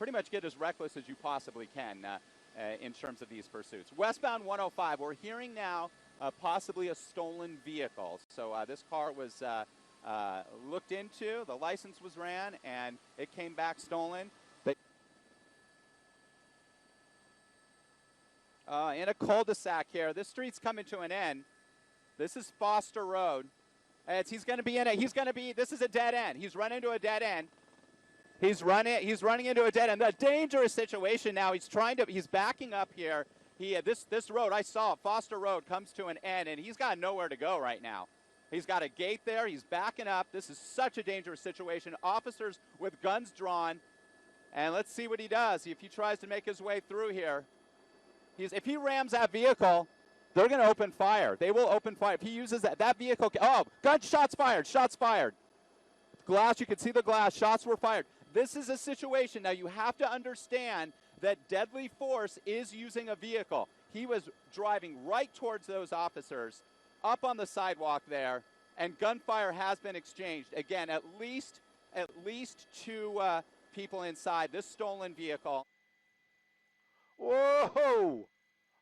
pretty much get as reckless as you possibly can in terms of these pursuits. Westbound 105, we're hearing now possibly a stolen vehicle. So this car was looked into, the license was ran, and it came back stolen. In a cul-de-sac here, this street's coming to an end. This is Foster Road. He's going to be in it. This is a dead end. He's running into a dead end. He's running into a dead end. A dangerous situation now. He's backing up here. This road, I saw it, Foster Road comes to an end, and he's got nowhere to go right now. He's got a gate there. He's backing up. This is such a dangerous situation. Officers with guns drawn. And let's see what he does. If he tries to make his way through here. If he rams that vehicle, they're going to open fire. They will open fire. If he uses that vehicle. Oh, shots fired. Shots fired. Glass, you can see the glass. Shots were fired. This is a situation. Now, you have to understand that deadly force is using a vehicle. He was driving right towards those officers up on the sidewalk there, and gunfire has been exchanged. Again, at least 2 people inside this stolen vehicle. Whoa!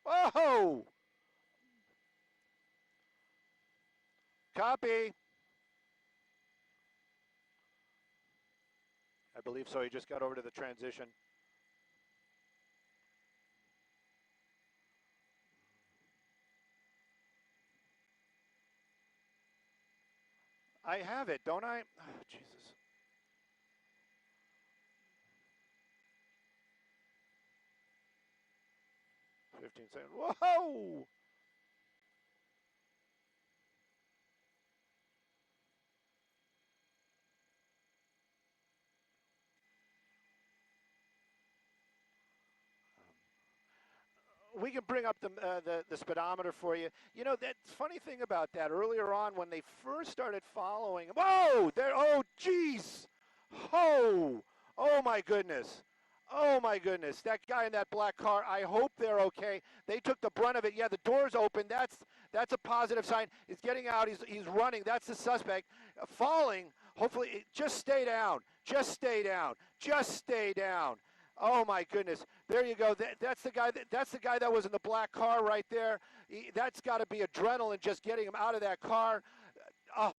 Whoa! Copy. I believe so. He just got over to the transition. I have it, don't I? Oh, Jesus. $15. Whoa! We can bring up the speedometer for you. You know, that funny thing about that, earlier on when they first started following, whoa, there, oh, geez, oh my goodness. Oh my goodness, that guy in that black car, I hope they're okay. They took the brunt of it. Yeah, the door's open. That's a positive sign. He's getting out, he's running. That's the suspect. Falling, hopefully, just stay down. Just stay down. Just stay down. Oh my goodness! There you go. That's the guy. That's the guy that was in the black car right there. That's got to be adrenaline just getting him out of that car. Oh.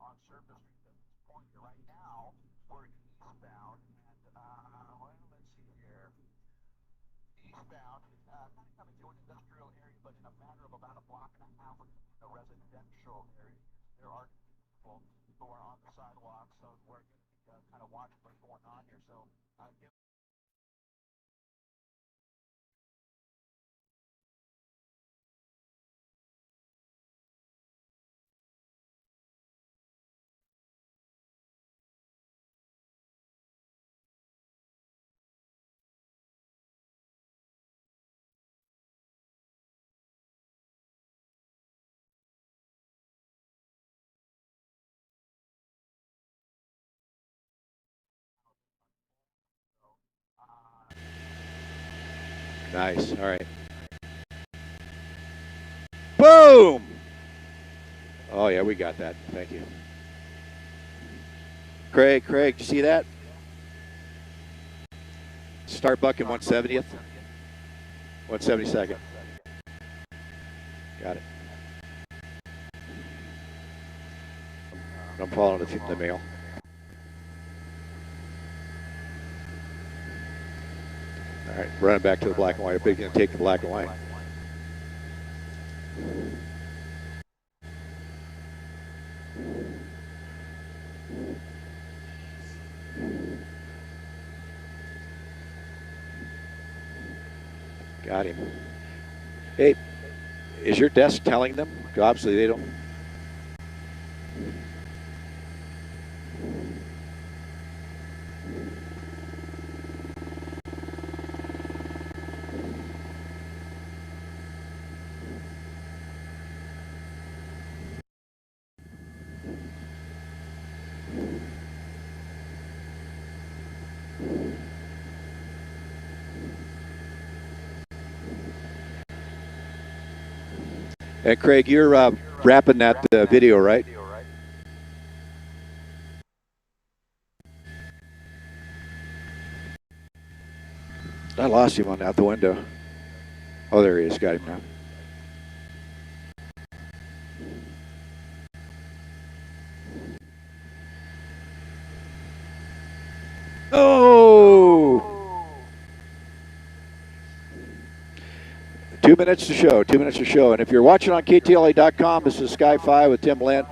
On Surface Street at this point right now. We're eastbound, and well, let's see here. Eastbound, kind of coming to an industrial area, but in a matter of about a block and a half of the residential area. There are people who are on the sidewalk, so we're going to be kind of watching what's going on here. So Nice. All right. Boom! Oh, yeah, we got that. Thank you. Craig, did you see that? Starbuck in 170th. 172nd. Got it. I'm following the mail. All right, running back to the black and white. I think he's going to take the black and white. Got him. Hey, is your desk telling them? Obviously, they don't. And Craig, you're wrapping that video, right? I lost him out the window. Oh, there he is. Got him now. Oh! 2 minutes to show. 2 minutes to show. And if you're watching on KTLA.com, this is Sky 5 with Tim Lynn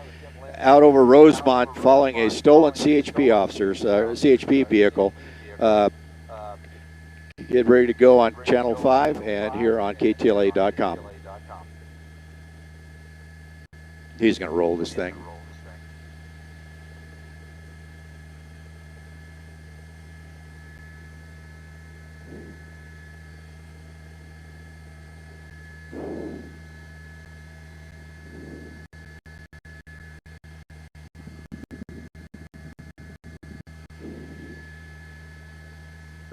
out over Rosemont following a stolen CHP CHP vehicle. Get ready to go on Channel 5 and here on KTLA.com. He's going to roll this thing.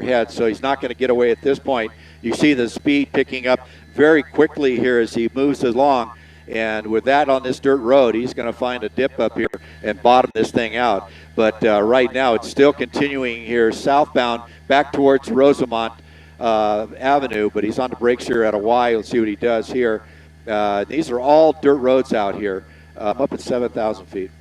Head, so he's not going to get away at this point. You see the speed picking up very quickly here as he moves along, and with that on this dirt road, he's going to find a dip up here and bottom this thing out. But right now it's still continuing here southbound back towards Rosemont Avenue, but he's on the brakes here at a Y. Let's see what he does here. These are all dirt roads out here, up at 7,000 feet.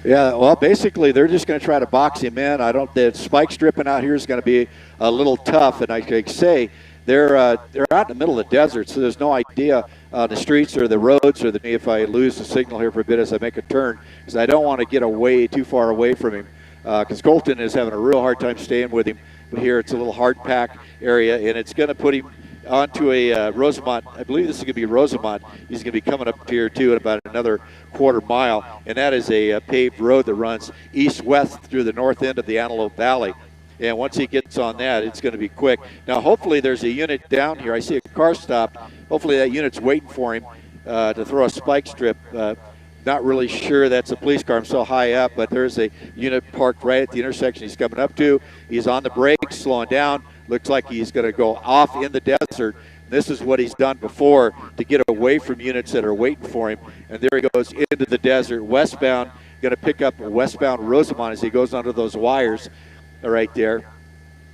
Yeah, well, basically, they're just going to try to box him in. The spike stripping out here is going to be a little tough, and I could say they're out in the middle of the desert, so there's no idea the streets or the roads or if I lose the signal here for a bit as I make a turn, because I don't want to get away too far away from him, because Colton is having a real hard time staying with him. But here it's a little hard pack area, and it's going to put him onto a Rosemont. I believe this is going to be Rosemont. He's going to be coming up here too in about another quarter mile, and that is a paved road that runs east-west through the north end of the Antelope Valley. And once he gets on that, it's going to be quick. Now, hopefully there's a unit down here. I see a car stopped. Hopefully that unit's waiting for him to throw a spike strip. Not really sure that's a police car. I'm so high up, but there's a unit parked right at the intersection he's coming up to. He's on the brakes, slowing down. Looks like he's going to go off in the desert. This is what he's done before to get away from units that are waiting for him. And there he goes into the desert, westbound. Going to pick up westbound Rosemont as he goes under those wires right there.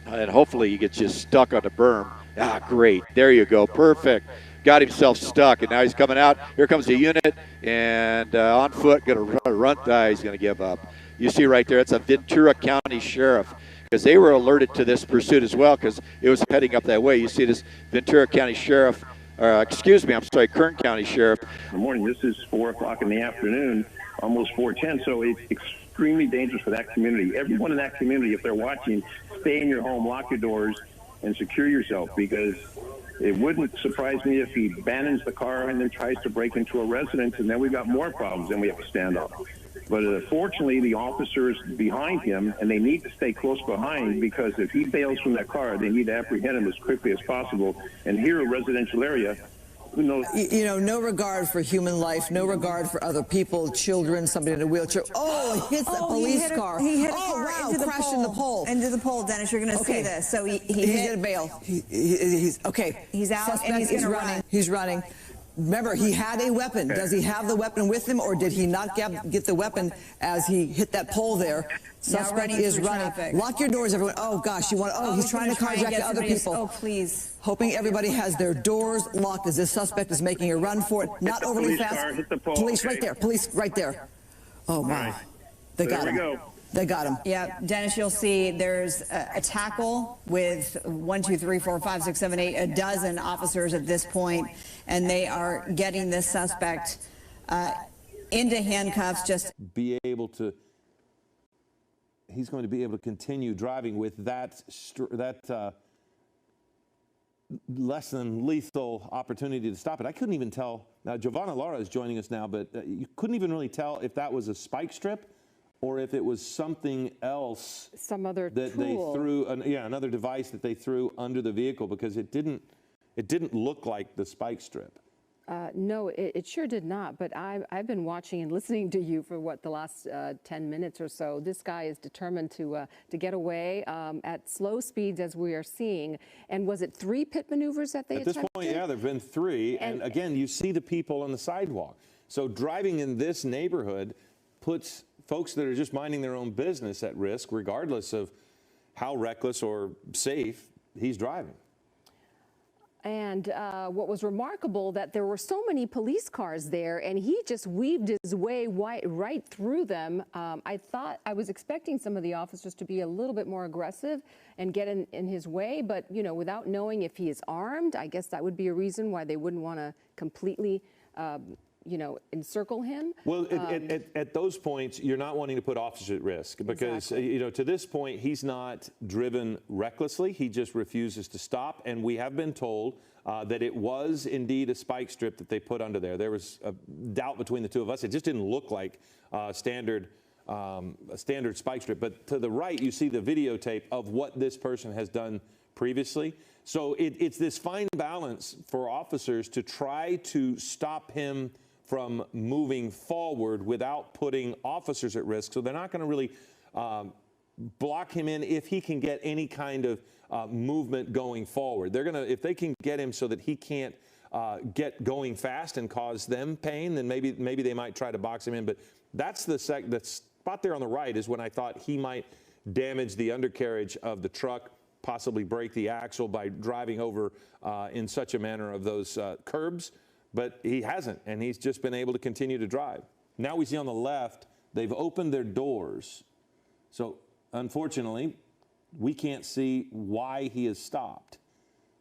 And hopefully he gets just stuck on the berm. Ah, great. There you go. Perfect. Got himself stuck, and now he's coming out. Here comes the unit, and on foot, going to run. He's going to give up. You see right there, it's a Ventura County Sheriff, because they were alerted to this pursuit as well, because it was heading up that way. You see this Ventura County Sheriff, Kern County Sheriff. Good morning. This is 4 o'clock in the afternoon, almost 4:10, so it's extremely dangerous for that community. Everyone in that community, if they're watching, stay in your home, lock your doors, and secure yourself, because it wouldn't surprise me if he abandons the car and then tries to break into a residence, and then we've got more problems, and we have to stand up. But fortunately, the officers behind him, and they need to stay close behind, because if he bails from that car, they need to apprehend him as quickly as possible. And here, a residential area, Who knows? You know, no regard for human life, no regard for other people, children, somebody in a wheelchair. Oh, he hits a police car. He hit a oh, car wow, into the crashed pole. in the pole. Into the pole, Dennis. You're going to see this. So he's going to bail. He's okay. He's out, Suspect and he's is gonna running. run. He's running. Remember, he had a weapon. Does he have the weapon with him, or did he not get the weapon as he hit that pole there? Suspect running is through running. traffic. Lock your doors, everyone. Oh, gosh, you want? Oh, he's trying to carjack other people. Oh, please. Hoping everybody has their doors locked as this suspect is making a run for it. Not the overly police fast. car, hit the pole. Police Okay. right there. Police right there. Oh, my. Right. They So got there him. we go. They got him. Yeah, Dennis, you'll see there's a tackle with 1, 2, 3, 4, 5, 6, 7, 8, a dozen officers at this point, and they are getting this suspect into handcuffs. Just be able to. He's going to be able to continue driving with that less than lethal opportunity to stop it. I couldn't even tell. Now, Giovanna Lara is joining us now, but you couldn't even really tell if that was a spike strip or if it was something else. Some other that tool. they threw. Another device that they threw under the vehicle, because it didn't look like the spike strip. No, it sure did not. But I've been watching and listening to you for the last 10 minutes or so. This guy is determined to get away at slow speeds, as we are seeing. And was it 3 pit maneuvers that they attempted? At this point, yeah, there've been 3. And again, you see the people on the sidewalk. So driving in this neighborhood puts folks that are just minding their own business at risk, regardless of how reckless or safe he's driving. And what was remarkable, that there were so many police cars there, and he just weaved his way right through them. I was expecting some of the officers to be a little bit more aggressive and get in his way, but without knowing if he is armed, I guess that would be a reason why they wouldn't want to completely encircle him. Well, at those points, you're not wanting to put officers at risk, because, Exactly. to this point, he's not driven recklessly. He just refuses to stop. And we have been told that it was indeed a spike strip that they put under there. There was a doubt between the two of us. It just didn't look like a standard spike strip. But to the right, you see the videotape of what this person has done previously. So it's this fine balance for officers to try to stop him from moving forward without putting officers at risk. So they're not going to really block him in if he can get any kind of movement going forward. They're going to, if they can get him so that he can't get going fast and cause them pain, then maybe they might try to box him in. But that's the spot there on the right is when I thought he might damage the undercarriage of the truck, possibly break the axle by driving over in such a manner of those curbs. But he hasn't, and he's just been able to continue to drive. Now we see on the left, they've opened their doors. So unfortunately, we can't see why he has stopped.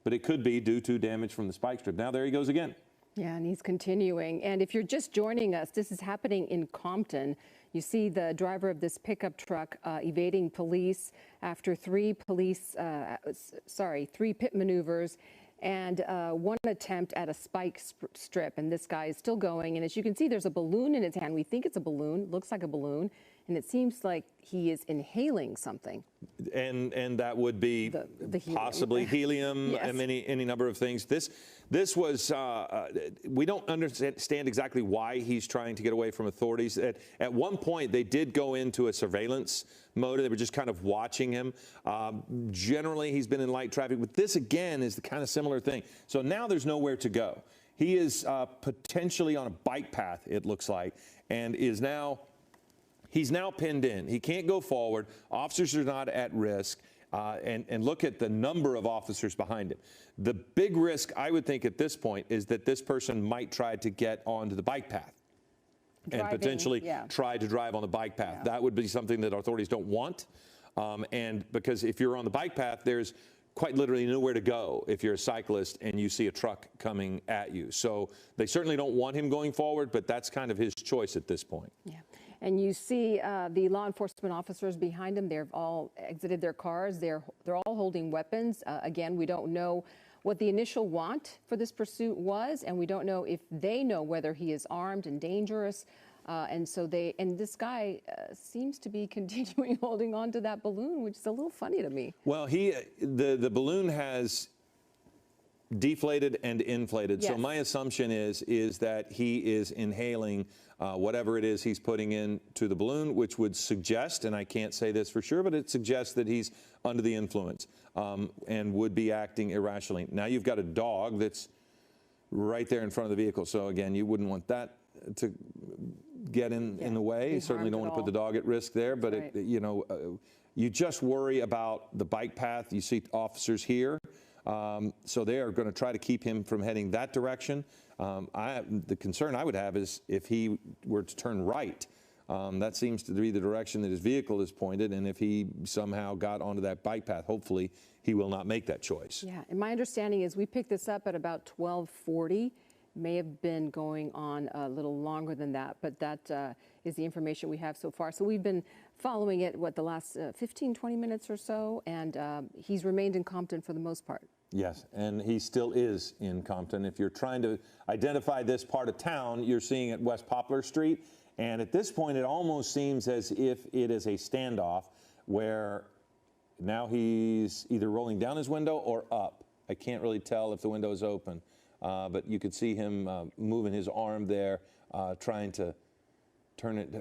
But it could be due to damage from the spike strip. Now there he goes again. Yeah, and he's continuing. And if you're just joining us, this is happening in Compton. You see the driver of this pickup truck evading police after 3 pit maneuvers and 1 attempt at a spike strip. And this guy is still going. And as you can see, there's a balloon in his hand. We think it's a balloon, looks like a balloon. And it seems like he is inhaling something. And that would be the helium. Possibly helium, Yes. and any number of things. This was, we don't understand exactly why he's trying to get away from authorities. At one point, they did go into a surveillance mode. They were just kind of watching him. Generally, he's been in light traffic, but this, again, is the kind of similar thing. So now there's nowhere to go. He is potentially on a bike path, it looks like, and he's now pinned in. He can't go forward. Officers are not at risk. And look at the number of officers behind him. The big risk, I would think, at this point is that this person might try to get onto the bike path and potentially try to drive on the bike path. That would be something that authorities don't want. And because if you're on the bike path, there's quite literally nowhere to go if you're a cyclist and you see a truck coming at you. So they certainly don't want him going forward, but that's kind of his choice at this point. Yeah. And you see the law enforcement officers behind him. They've all exited their cars. They're all holding weapons. Again, we don't know what the initial want for this pursuit was, and we don't know if they know whether he is armed and dangerous. And this guy seems to be continuing holding on to that balloon, which is a little funny to me. Well, the balloon has deflated and inflated. Yes. So my assumption is that he is inhaling whatever it is he's putting into the balloon, which would suggest, and I can't say this for sure, but it suggests that he's under the influence and would be acting irrationally. Now you've got a dog that's right there in front of the vehicle. So again, you wouldn't want that to get in the way. You certainly don't want to put the dog at risk there, but right. You just worry about the bike path. You see officers here. So they are going to try to keep him from heading that direction. The concern I would have is if he were to turn right. That seems to be the direction that his vehicle is pointed, and if he somehow got onto that bike path, hopefully he will not make that choice. Yeah, and my understanding is we picked this up at about 12:40. May have been going on a little longer than that, but that is the information we have so far. So we've been following it, the last 15, 20 minutes or so, and he's remained in Compton for the most part. Yes, and he still is in Compton. If you're trying to identify this part of town, you're seeing at West Poplar Street, and at this point it almost seems as if it is a standoff where now he's either rolling down his window or up. I can't really tell if the window is open. But you could see him moving his arm there, trying to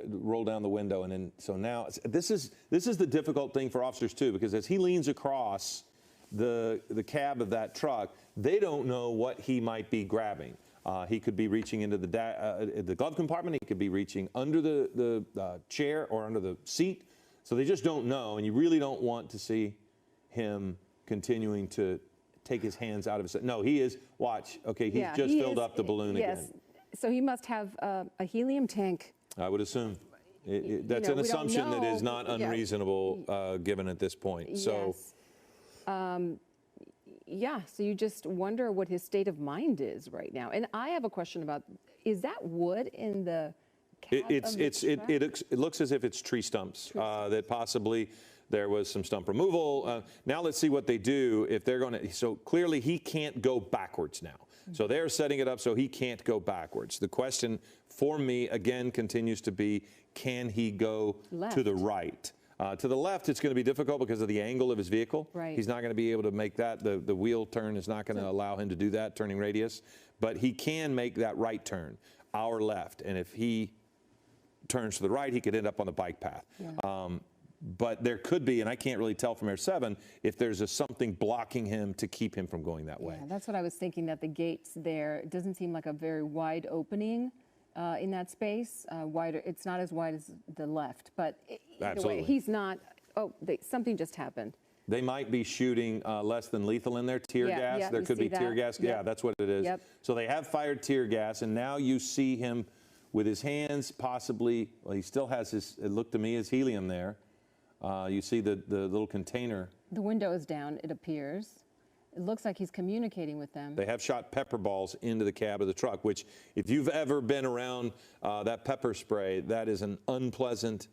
roll down the window, and then so now this is the difficult thing for officers too, because as he leans across the cab of that truck, they don't know what he might be grabbing. He could be reaching into the glove compartment. He could be reaching under the chair or under the seat. So they just don't know, and you really don't want to see him continuing to take his hands out of his. No, he is. Watch. Okay, he's just filled up the balloon again. Yes. So he must have a helium tank. I would assume. That's an assumption that is not unreasonable given at this point. So. Yes. Yeah. So you just wonder what his state of mind is right now. And I have a question about: is that wood in the cab of the truck? It looks as if it's tree stumps. That possibly. There was some stump removal. Now let's see what they do if they're going to. So clearly he can't go backwards now. So they're setting it up so he can't go backwards. The question for me again continues to be, can he go to the right? To the left, it's going to be difficult because of the angle of his vehicle. Right. He's not going to be able to make that. The wheel turn is not going to allow him to do that, turning radius. But he can make that right turn, our left. And if he turns to the right, he could end up on the bike path. Yeah. But there could be, and I can't really tell from Air 7, if there's something blocking him to keep him from going that way. Yeah, that's what I was thinking, that the gates there, it doesn't seem like a very wide opening in that space. Wider, it's not as wide as the left, but either way, he's not, something just happened. They might be shooting less than lethal in there, tear gas. Yeah, there could be tear gas. Yep. Yeah, that's what it is. Yep. So they have fired tear gas, and now you see him with his hands possibly, well, he still has his, it looked to me as helium there. You see the little container. The window is down, it appears. It looks like he's communicating with them. They have shot pepper balls into the cab of the truck, which if you've ever been around that pepper spray, that is an unpleasant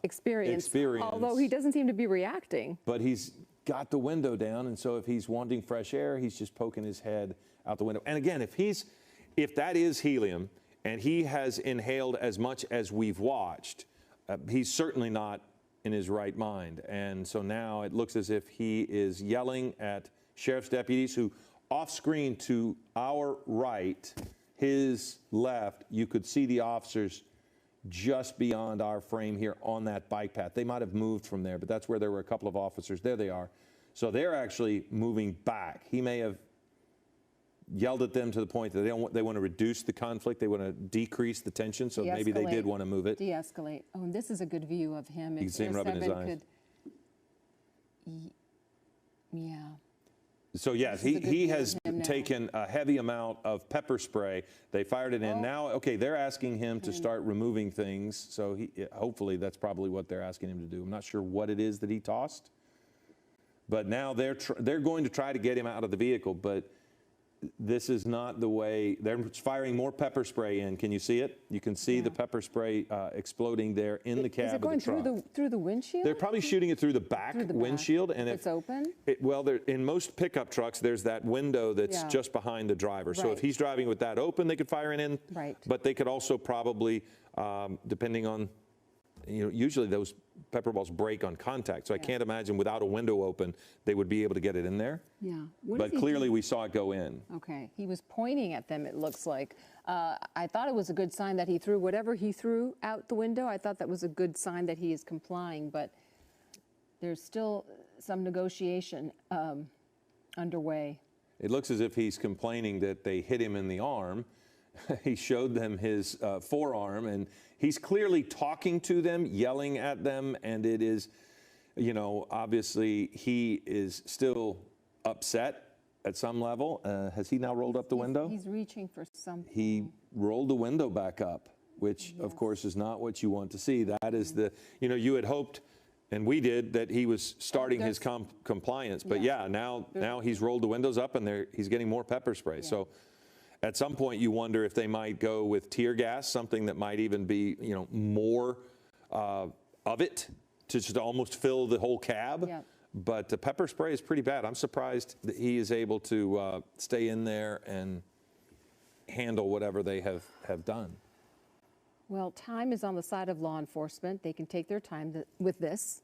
experience. Although he doesn't seem to be reacting. But he's got the window down, and so if he's wanting fresh air, he's just poking his head out the window. And again, if that is helium and he has inhaled as much as we've watched, he's certainly not in his right mind. And so now it looks as if he is yelling at sheriff's deputies who, off screen to our right, his left, you could see the officers just beyond our frame here on that bike path. They might have moved from there, but that's where there were a couple of officers. There they are. So they're actually moving back. He may have yelled at them to the point that they want to reduce the conflict, they want to decrease the tension, so maybe they did want to move it. De-escalate. Oh, and this is a good view of him. You can see him rubbing his eyes. Yeah. So yes, he has taken a heavy amount of pepper spray. They fired it in. Now, okay, they're asking him to start removing things. So hopefully that's probably what they're asking him to do. I'm not sure what it is that he tossed, but now they're going to try to get him out of the vehicle. But this is not the way. They're firing more pepper spray in. Can you see it? You can see the pepper spray exploding there in the cab of the truck. Is it going through the windshield? They're probably shooting it through the back windshield. And it's open? Well, in most pickup trucks, there's that window that's just behind the driver. So if he's driving with that open, they could fire it in. Right. But they could also probably, depending on usually those pepper balls break on contact, so I can't imagine without a window open they would be able to get it in there. Yeah. What But is he clearly doing? we saw it go in. Okay. He was pointing at them, it looks like. I thought it was a good sign that he threw whatever he threw out the window. I thought that was a good sign that he is complying, but there's still some negotiation underway. It looks as if he's complaining that they hit him in the arm. He showed them his forearm, and he's clearly talking to them, yelling at them, and it is, obviously he is still upset at some level. Has he now rolled up the window? He's reaching for something. He rolled the window back up, which of course is not what you want to see. That is the, you had hoped, and we did, that he was starting his compliance. But now he's rolled the windows up, and he's getting more pepper spray. So at some point you wonder if they might go with tear gas, something that might even be, more of it to just almost fill the whole cab. Yeah. But the pepper spray is pretty bad. I'm surprised that he is able to stay in there and handle whatever they have done. Well, time is on the side of law enforcement. They can take their time with this.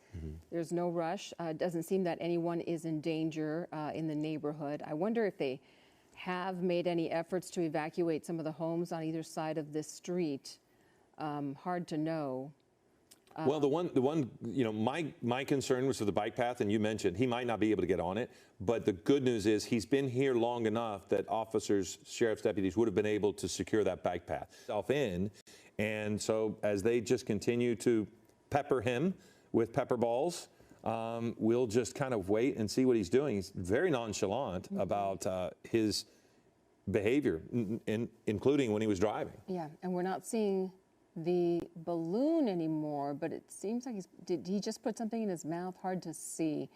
There's no rush. It doesn't seem that anyone is in danger in the neighborhood. I wonder if they have made any efforts to evacuate some of the homes on either side of this street. Hard to know. Well, the one, my concern was for the bike path, and you mentioned he might not be able to get on it. But the good news is he's been here long enough that officers, sheriff's deputies would have been able to secure that bike path in. And so as they just continue to pepper him with pepper balls, we'll just kind of wait and see what he's doing. He's very nonchalant about his behavior, including when he was driving. Yeah, and we're not seeing the balloon anymore, but it seems like did he just put something in his mouth? Hard to see,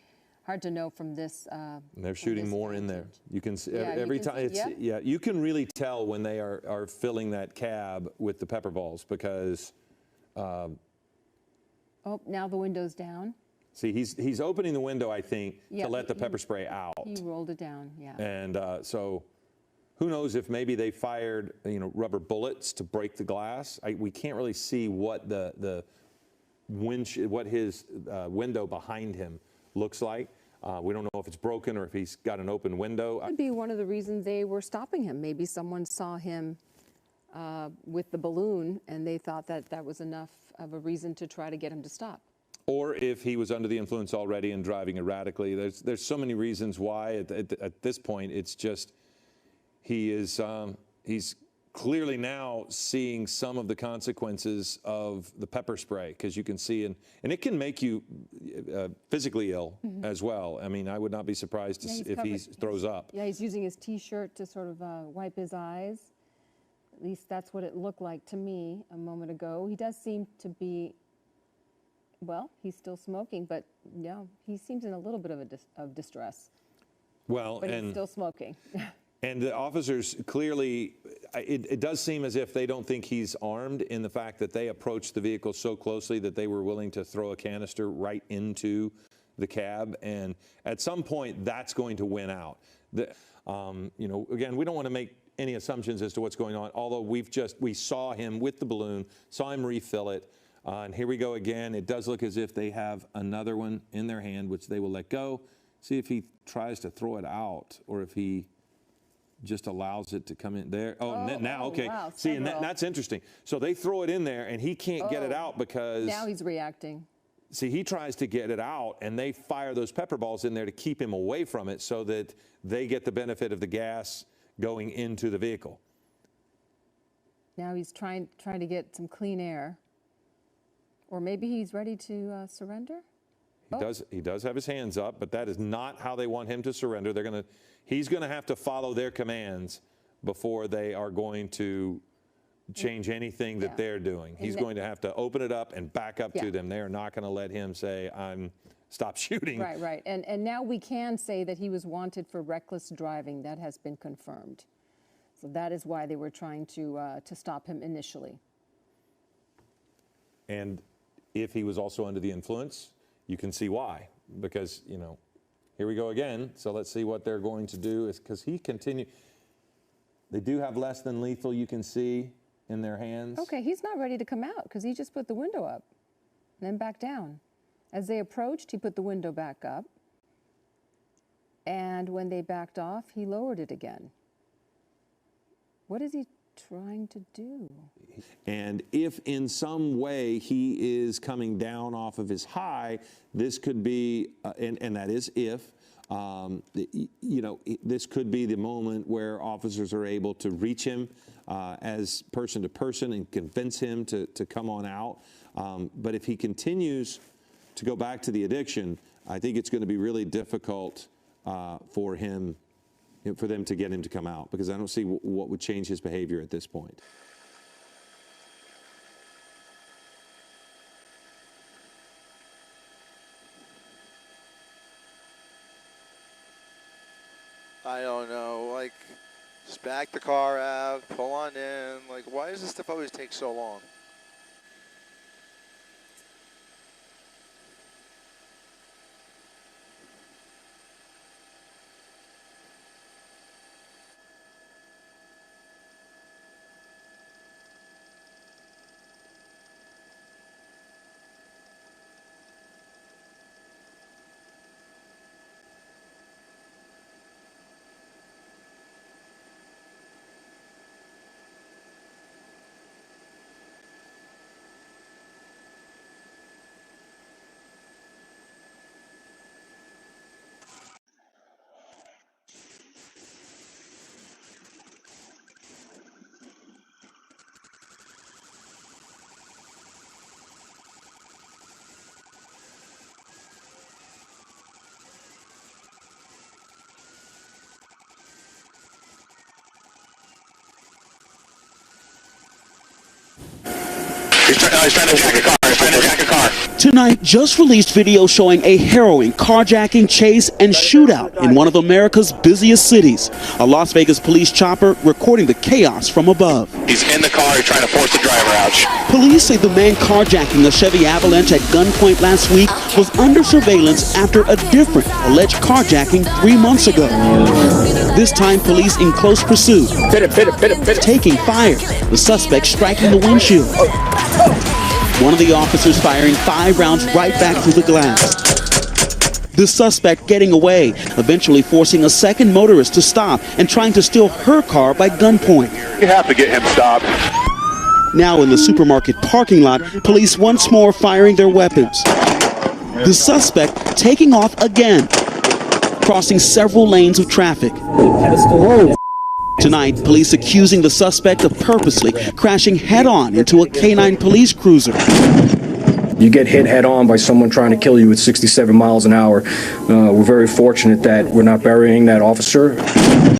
hard to know from this. And they're shooting more in there. You can see Yeah, every you can time. see- Yeah, you can really tell when they are filling that cab with the pepper balls because. Oh, now the window's down. See, he's opening the window, I think, Yeah, to let the pepper spray out. He rolled it down. Yeah. And so. Who knows if maybe they fired, rubber bullets to break the glass? We can't really see what what his window behind him looks like. We don't know if it's broken or if he's got an open window. Could be one of the reasons they were stopping him. Maybe someone saw him with the balloon, and they thought that was enough of a reason to try to get him to stop. Or if he was under the influence already and driving erratically. There's so many reasons why. At this point, it's just. He's clearly now seeing some of the consequences of the pepper spray because you can see, and it can make you physically ill as well. I mean, I would not be surprised if he throws up. Yeah, he's using his T-shirt to sort of wipe his eyes. At least that's what it looked like to me a moment ago. He does seem to be, well, he's still smoking, but yeah, he seems in a little bit of distress. Well, but he's still smoking. And the officers clearly, it does seem as if they don't think he's armed in the fact that they approached the vehicle so closely that they were willing to throw a canister right into the cab. And at some point, that's going to win out. Again, we don't want to make any assumptions as to what's going on, although we saw him with the balloon, saw him refill it. And here we go again. It does look as if they have another one in their hand, which they will let go. See if he tries to throw it out or if he just allows it to come in there. Okay. Wow, see, and that's interesting. So they throw it in there, and he can't get it out because... Now he's reacting. See, he tries to get it out, and they fire those pepper balls in there to keep him away from it so that they get the benefit of the gas going into the vehicle. Now he's trying to get some clean air. Or maybe he's ready to surrender? He does have his hands up, but that is not how they want him to surrender. He's going to have to follow their commands before they are going to change anything that they're doing. He's going to have to open it up and back up to them. They are not going to let him say, stop shooting. Right. And now we can say that he was wanted for reckless driving. That has been confirmed. So that is why they were trying to stop him initially. And if he was also under the influence, you can see why, because, here we go again. So let's see what they're going to do because they do have less than lethal, you can see in their hands. Okay, he's not ready to come out because he just put the window up. and then back down. As they approached, he put the window back up. And when they backed off, he lowered it again. What is he trying to do? And if in some way he is coming down off of his high, this could be, and that is if, this could be the moment where officers are able to reach him as person to person and convince him to come on out. But if he continues to go back to the addiction, I think it's going to be really difficult for them to get him to come out, because I don't see what would change his behavior at this point. I don't know, like, just back the car out, pull on in. Like, why does this stuff always take so long? He's trying to jack a car. Tonight, just released video showing a harrowing carjacking, chase, and shootout in one of America's busiest cities. A Las Vegas police chopper recording the chaos from above. He's in the car. He's trying to force the driver out. Police say the man carjacking a Chevy Avalanche at gunpoint last week was under surveillance after a different alleged carjacking 3 months ago. This time, police in close pursuit, taking fire, the suspect striking the windshield. One of the officers firing 5 rounds right back through the glass. The suspect getting away, eventually forcing a second motorist to stop and trying to steal her car by gunpoint. You have to get him stopped. Now in the supermarket parking lot, police once more firing their weapons. The suspect taking off again, crossing several lanes of traffic. Tonight, police accusing the suspect of purposely crashing head-on into a K-9 police cruiser. You get hit head-on by someone trying to kill you at 67 miles an hour. We're very fortunate that we're not burying that officer.